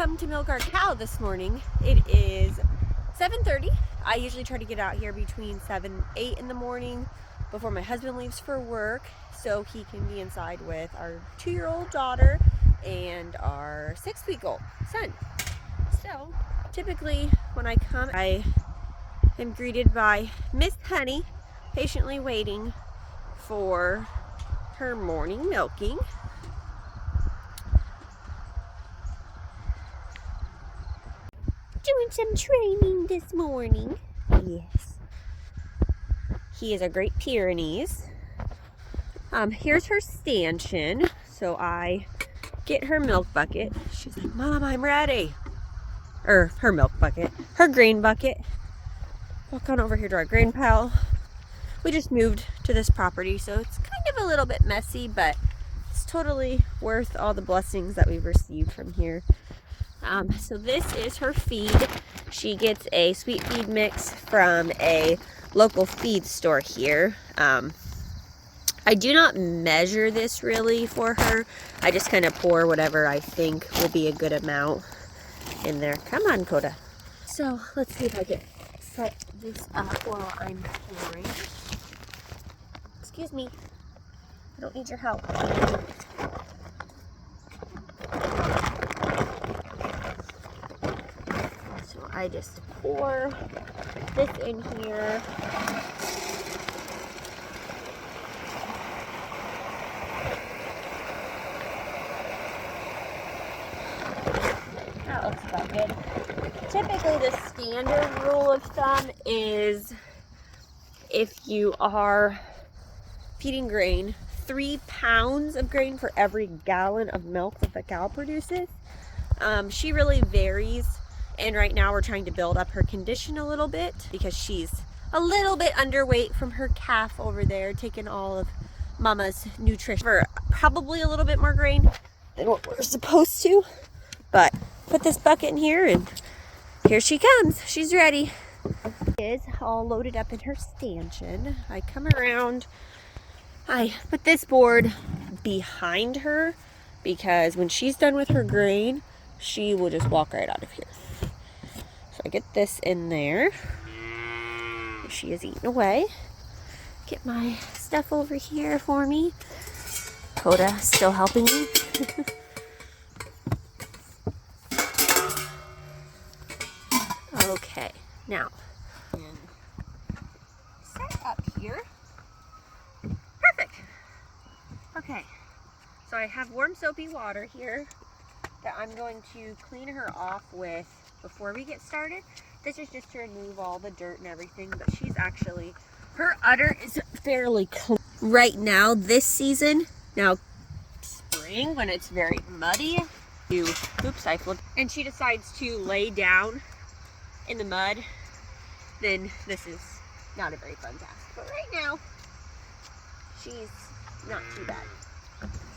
come to milk our cow this morning. It is 7:30. I usually try to get out here between 7 and 8 in the morning before my husband leaves for work so he can be inside with our 2-year-old daughter and our 6-week-old son. So typically when I come, I am greeted by Miss Honey, patiently waiting for her morning milking. Doing some training this morning. Yes. He is a Great Pyrenees. Here's her stanchion. So I get her milk bucket. She's like, Mom, I'm ready. Or her milk bucket. Her grain bucket. Walk on over here to our grain pile. We just moved to this property, so it's kind of a little bit messy, but it's totally worth all the blessings that we've received from here. So this is her feed. She gets a sweet feed mix from a local feed store here. I do not measure this really for her. I just kind of pour whatever I think will be a good amount in there. Come on, Coda. So let's see if I can set this up while I'm pouring. Excuse me. I don't need your help. So I just pour this in here. That looks about good. Typically the standard rule of thumb is if you are feeding grain, 3 pounds of grain for every gallon of milk that the cow produces. She really varies, and right now we're trying to build up her condition a little bit because she's a little bit underweight from her calf over there, taking all of Mama's nutrition. For probably a little bit more grain than what we're supposed to, but put this bucket in here and here she comes. She's ready. She is all loaded up in her stanchion. I come around, I put this board behind her because when she's done with her grain, she will just walk right out of here. So I get this in there. She is eating away. Get my stuff over here for me. Coda still helping me. Okay, now set up here. Perfect. Okay, so I have warm soapy water here that I'm going to clean her off with before we get started. This is just to remove all the dirt and everything, but she's actually, her udder is fairly clean. Right now, this season, now spring when it's very muddy, oops, I flipped, and she decides to lay down in the mud, then this is not a very fun task. But right now, she's not too bad.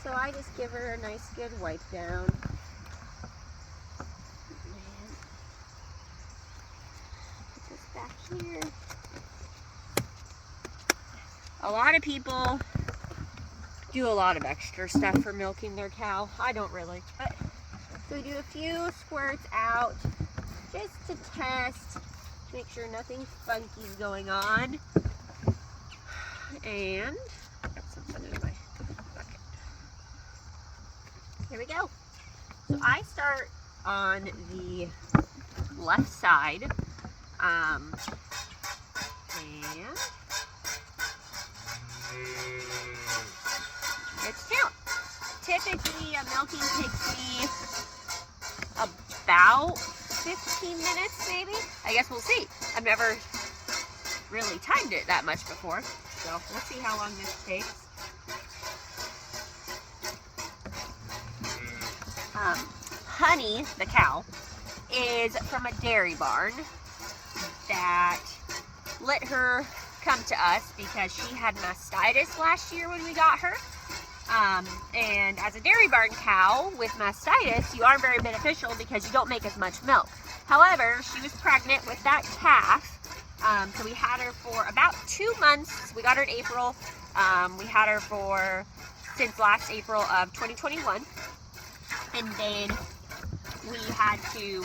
So I just give her a nice good wipe down. Put this back here. A lot of people do a lot of extra stuff for milking their cow. I don't really. But so we do a few squirts out just to test, make sure nothing funky is going on. And got some fun in my bucket. Here we go. So I start on the left side, and it's count. Typically, milking takes me about 15 minutes, maybe. I guess we'll see. I've never really timed it that much before, so we'll see how long this takes. Honey, the cow, is from a dairy barn that let her come to us because she had mastitis last year when we got her. And as a dairy barn cow with mastitis, you aren't very beneficial because you don't make as much milk. However, she was pregnant with that calf, so we had her for about 2 months. We got her in April. We had her since last April of 2021. And then we had to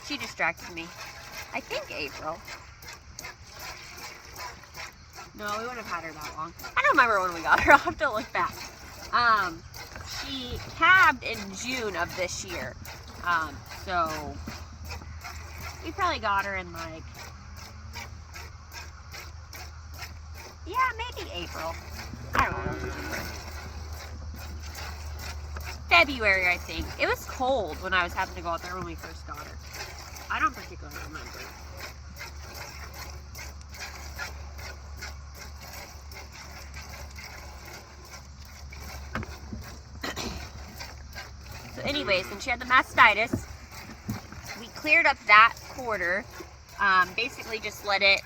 she distracted me. I think April. No, we wouldn't have had her that long. I don't remember when we got her. I'll have to look back. She calved in June of this year. So we probably got her in like, yeah, maybe April. I don't know. February, I think. It was cold when I was having to go out there when we first got her. I don't particularly remember. So anyways, when she had the mastitis, we cleared up that quarter, basically just let it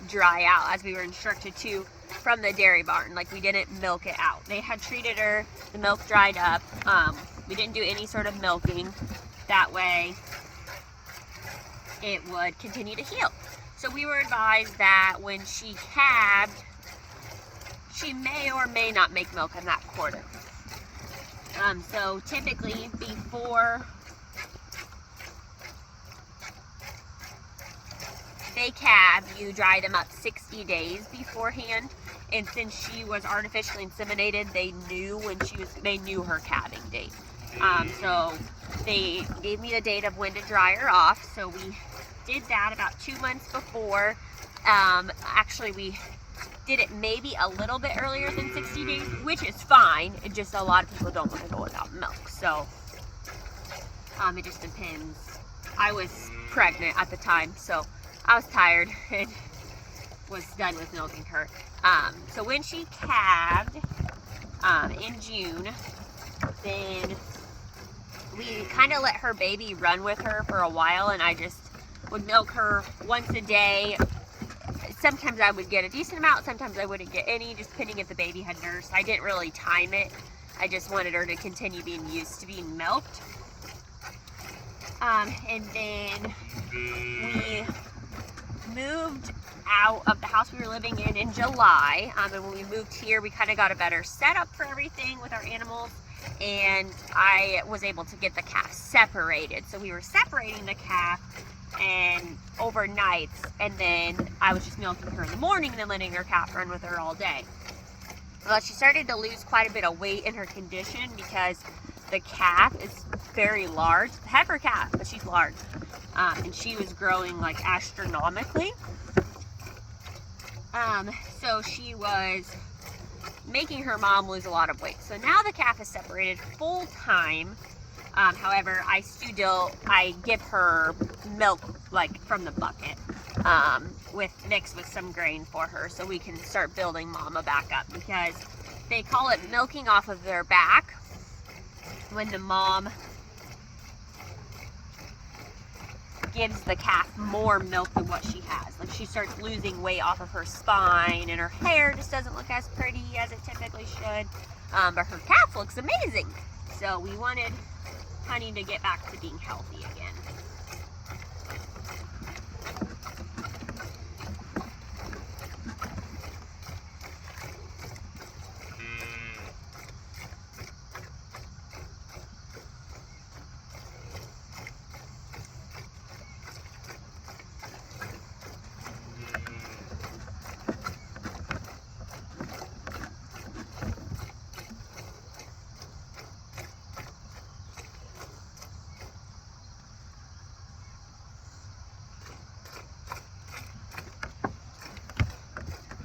dry out as we were instructed to from the dairy barn. Like, we didn't milk it out. They had treated her, the milk dried up. We didn't do any sort of milking. That way it would continue to heal. So we were advised that when she calved, she may or may not make milk in that quarter. So typically before they calve, you dry them up 60 days beforehand. And since she was artificially inseminated, they knew her calving date. So they gave me the date of when to dry her off. So we did that about 2 months before. Actually, we did it maybe a little bit earlier than 60 days, which is fine. It just, a lot of people don't want to go without milk. So it just depends. I was pregnant at the time, so I was tired and was done with milking her. So when she calved in June, then we kind of let her baby run with her for a while, and I just would milk her once a day. Sometimes I would get a decent amount, sometimes I wouldn't get any, just depending if the baby had nursed. I didn't really time it. I just wanted her to continue being used to being milked. And then we moved out of the house we were living in July. And when we moved here, we kind of got a better setup for everything with our animals. And I was able to get the calf separated. So we were separating the calf and overnights, and then I was just milking her in the morning and then letting her calf run with her all day. Well, she started to lose quite a bit of weight in her condition because the calf is very large. It's a heifer calf, but she's large. And she was growing like astronomically. So she was making her mom lose a lot of weight. So now the calf is separated full time. However, I give her milk like from the bucket, mixed with some grain for her, so we can start building mama back up, because they call it milking off of their back when the mom gives the calf more milk than what she has. Like, she starts losing weight off of her spine, and her hair just doesn't look as pretty as it typically should, but her calf looks amazing. So we wanted Honey to get back to being healthy again.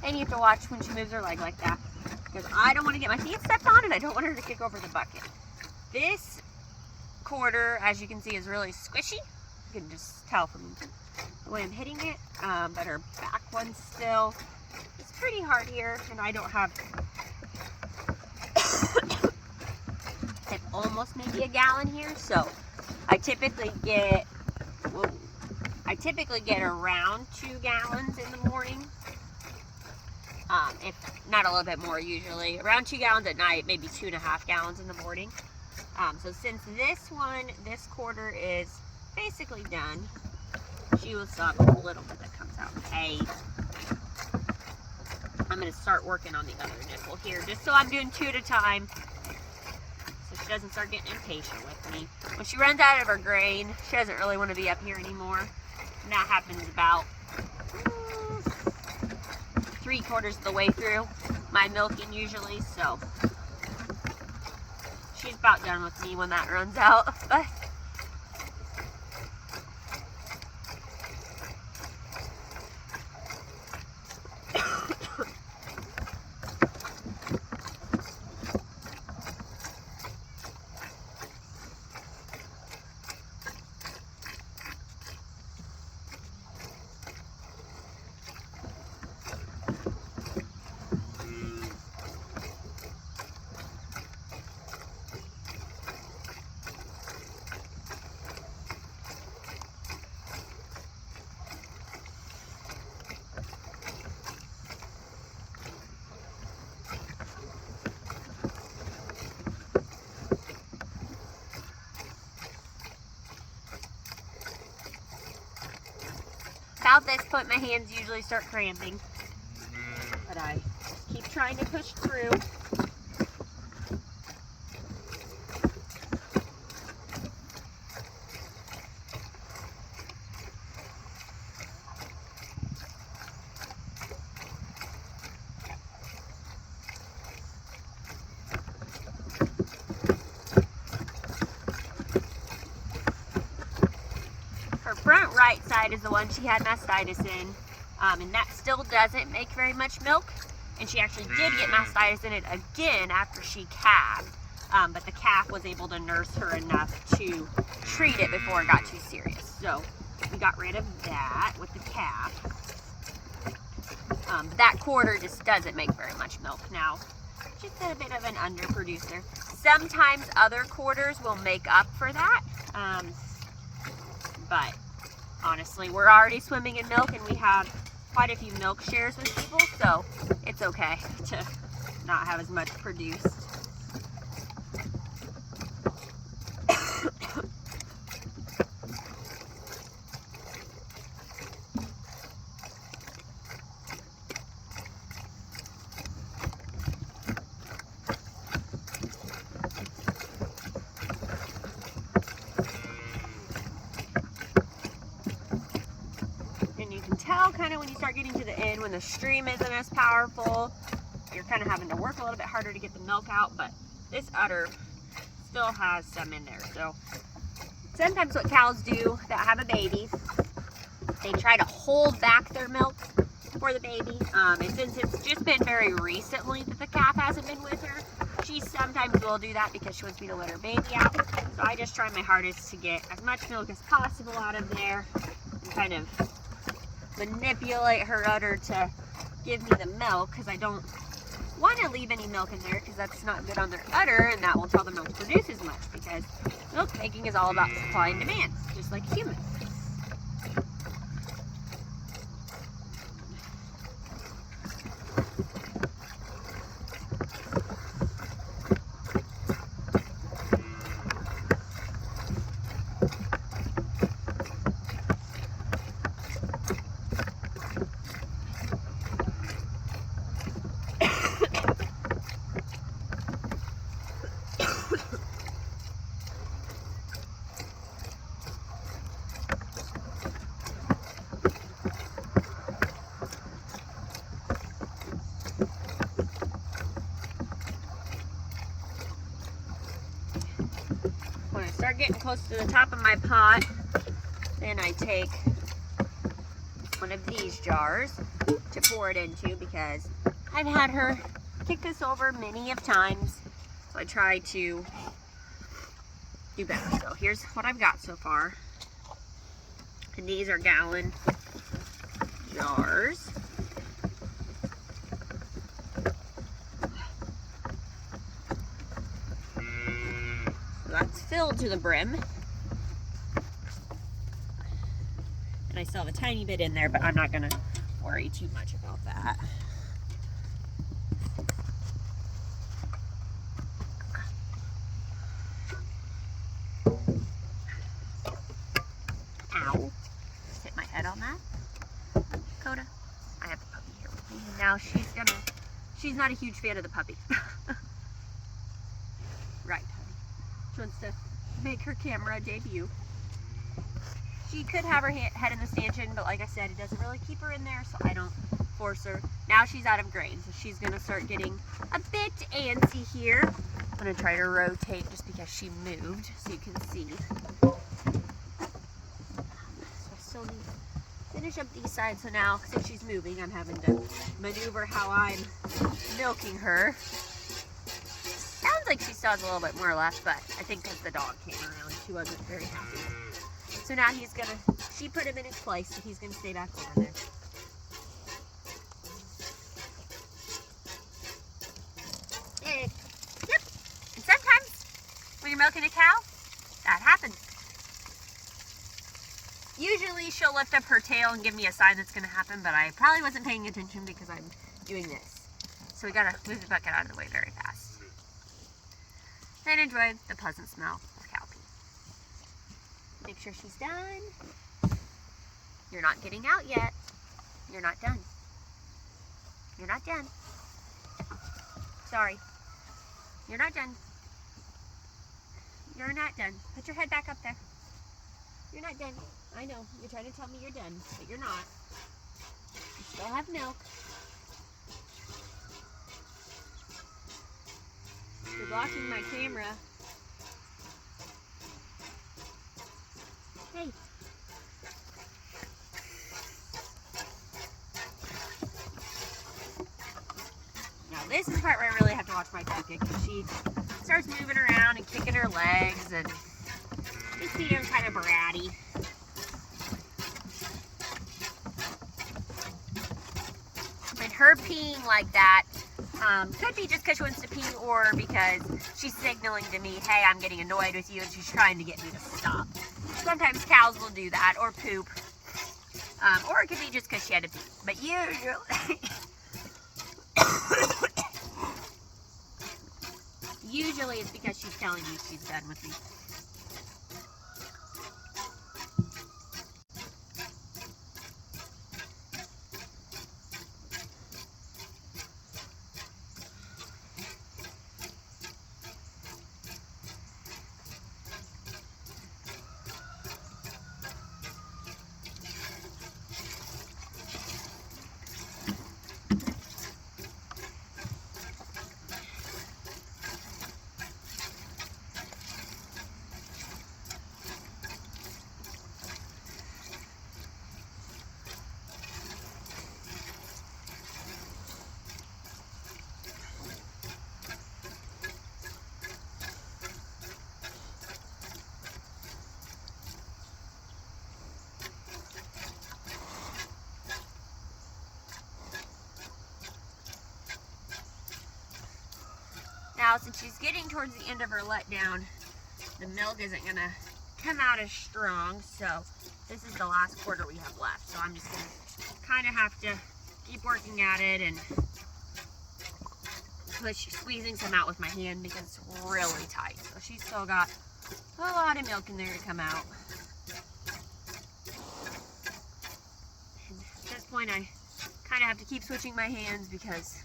And you have to watch when she moves her leg like that, because I don't want to get my feet stepped on, and I don't want her to kick over the bucket. This quarter, as you can see, is really squishy. You can just tell from the way I'm hitting it, but her back one's still, it's pretty hard here, and I don't have, it's almost maybe a gallon here, so I typically get around 2 gallons in the morning. If not a little bit more, usually around 2 gallons at night, maybe 2.5 gallons in the morning. So since this quarter is basically done, She will still have a little bit that comes out. Hey. I'm going to start working on the other nipple here, just so I'm doing 2 at a time, so she doesn't start getting impatient with me. When she runs out of her grain, she doesn't really want to be up here anymore. And that happens about 3/4 of the way through my milking usually, so she's about done with me when that runs out. But about this point, my hands usually start cramping, but I keep trying to push through. Front right side is the one she had mastitis in, and that still doesn't make very much milk, and she actually did get mastitis in it again after she calved, but the calf was able to nurse her enough to treat it before it got too serious, so we got rid of that with the calf. That quarter just doesn't make very much milk now. Just a bit of an underproducer. Sometimes other quarters will make up for that, but honestly, we're already swimming in milk and we have quite a few milk shares with people, so it's okay to not have as much produced. Tell kind of when you start getting to the end, when the stream isn't as powerful, you're kind of having to work a little bit harder to get the milk out, but this udder still has some in there. So sometimes what cows do that have a baby, they try to hold back their milk for the baby, and since it's just been very recently that the calf hasn't been with her, she sometimes will do that because she wants me to let her baby out. So I just try my hardest to get as much milk as possible out of there and kind of manipulate her udder to give me the milk, because I don't want to leave any milk in there because that's not good on their udder, and that won't tell them not to produce as much, because milk making is all about supply and demand, just like a human. When I start getting close to the top of my pot, then I take one of these jars to pour it into, because I've had her kick this over many of times, so I try to do better. So here's what I've got so far, and these are gallon jars. That's filled to the brim, and I still have a tiny bit in there, but I'm not going to worry too much about that. Ow, hit my about that. Coda, I have the puppy here with me. Now she's not a huge fan of the puppy. Right, honey. She wants to make her camera debut. She could have her head in the stanchion, but like I said, it doesn't really keep her in there, so I don't force her. Now she's out of grain, so she's going to start getting a bit antsy here. I'm going to try to rotate just because she moved, so you can see. So I still need to finish up these sides, so now, since she's moving, I'm having to maneuver how I'm milking her. Sounds like she still has a little bit more left, but I think because the dog came around, she wasn't very happy. So now she put him in his place, so he's gonna stay back over there. And, yep. And sometimes when you're milking a cow, that happens. Usually she'll lift up her tail and give me a sign that's gonna happen, but I probably wasn't paying attention because I'm doing this. So we gotta move the bucket out of the way very fast. And enjoy the pleasant smell of cow pee. Make sure she's done. You're not getting out yet. You're not done. You're not done. Sorry. You're not done. You're not done. Put your head back up there. You're not done. I know. You're trying to tell me you're done, but you're not. You still have milk. You're blocking my camera. Hey. Now this is the part where I really have to watch my bucket because she starts moving around and kicking her legs and just being kind of bratty. And her peeing like that could be just because she wants to pee or because she's signaling to me, hey, I'm getting annoyed with you and she's trying to get me to stop. Sometimes cows will do that or poop. Or it could be just because she had to pee. But usually it's because she's telling me she's done with me. Now, since she's getting towards the end of her letdown, the milk isn't going to come out as strong, so this is the last quarter we have left. So I'm just going to kind of have to keep working at it and squeezing some out with my hand because it's really tight. So she's still got a lot of milk in there to come out. And at this point, I kind of have to keep switching my hands because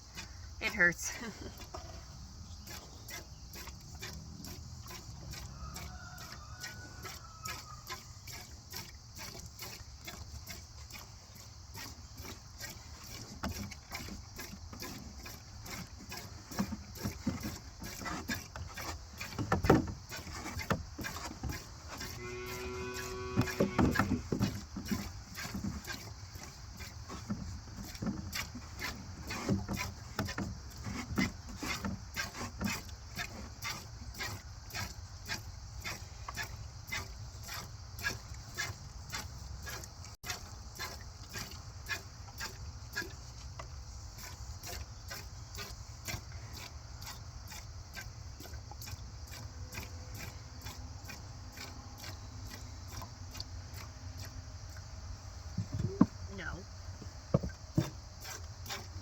it hurts.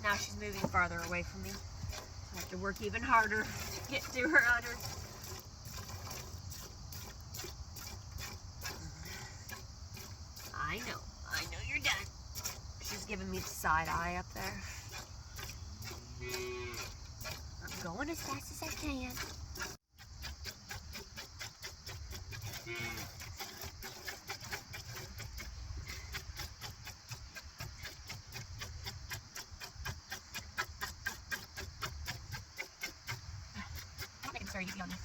Now she's moving farther away from me. I have to work even harder to get to her udder. I know side eye up there. I'm going as fast as I can. I'm making very easy on you.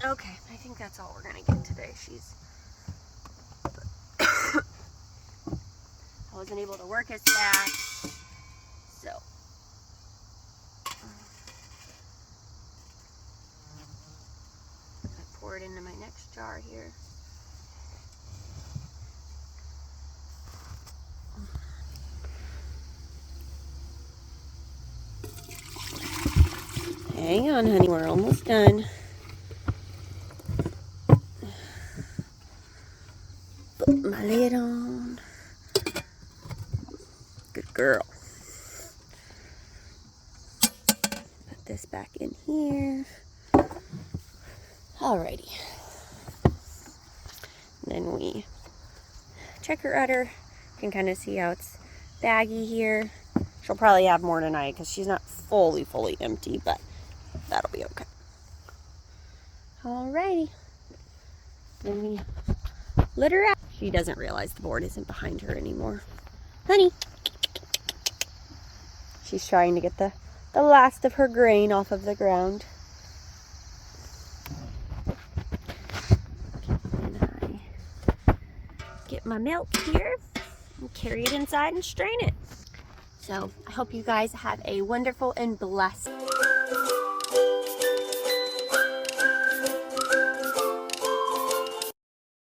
Okay, I think that's all we're gonna get today. I wasn't able to work as fast, so. I pour it into my next jar here. Hang on, honey, we're almost done. Put my lid on. Good girl. Put this back in here. Alrighty. Then we check her udder. You can kind of see how it's baggy here. She'll probably have more tonight because she's not fully empty, but that'll be okay. Alrighty. Then we let her out. She doesn't realize the board isn't behind her anymore. Honey. She's trying to get the last of her grain off of the ground. And I get my milk here and carry it inside and strain it. So I hope you guys have a wonderful and blessed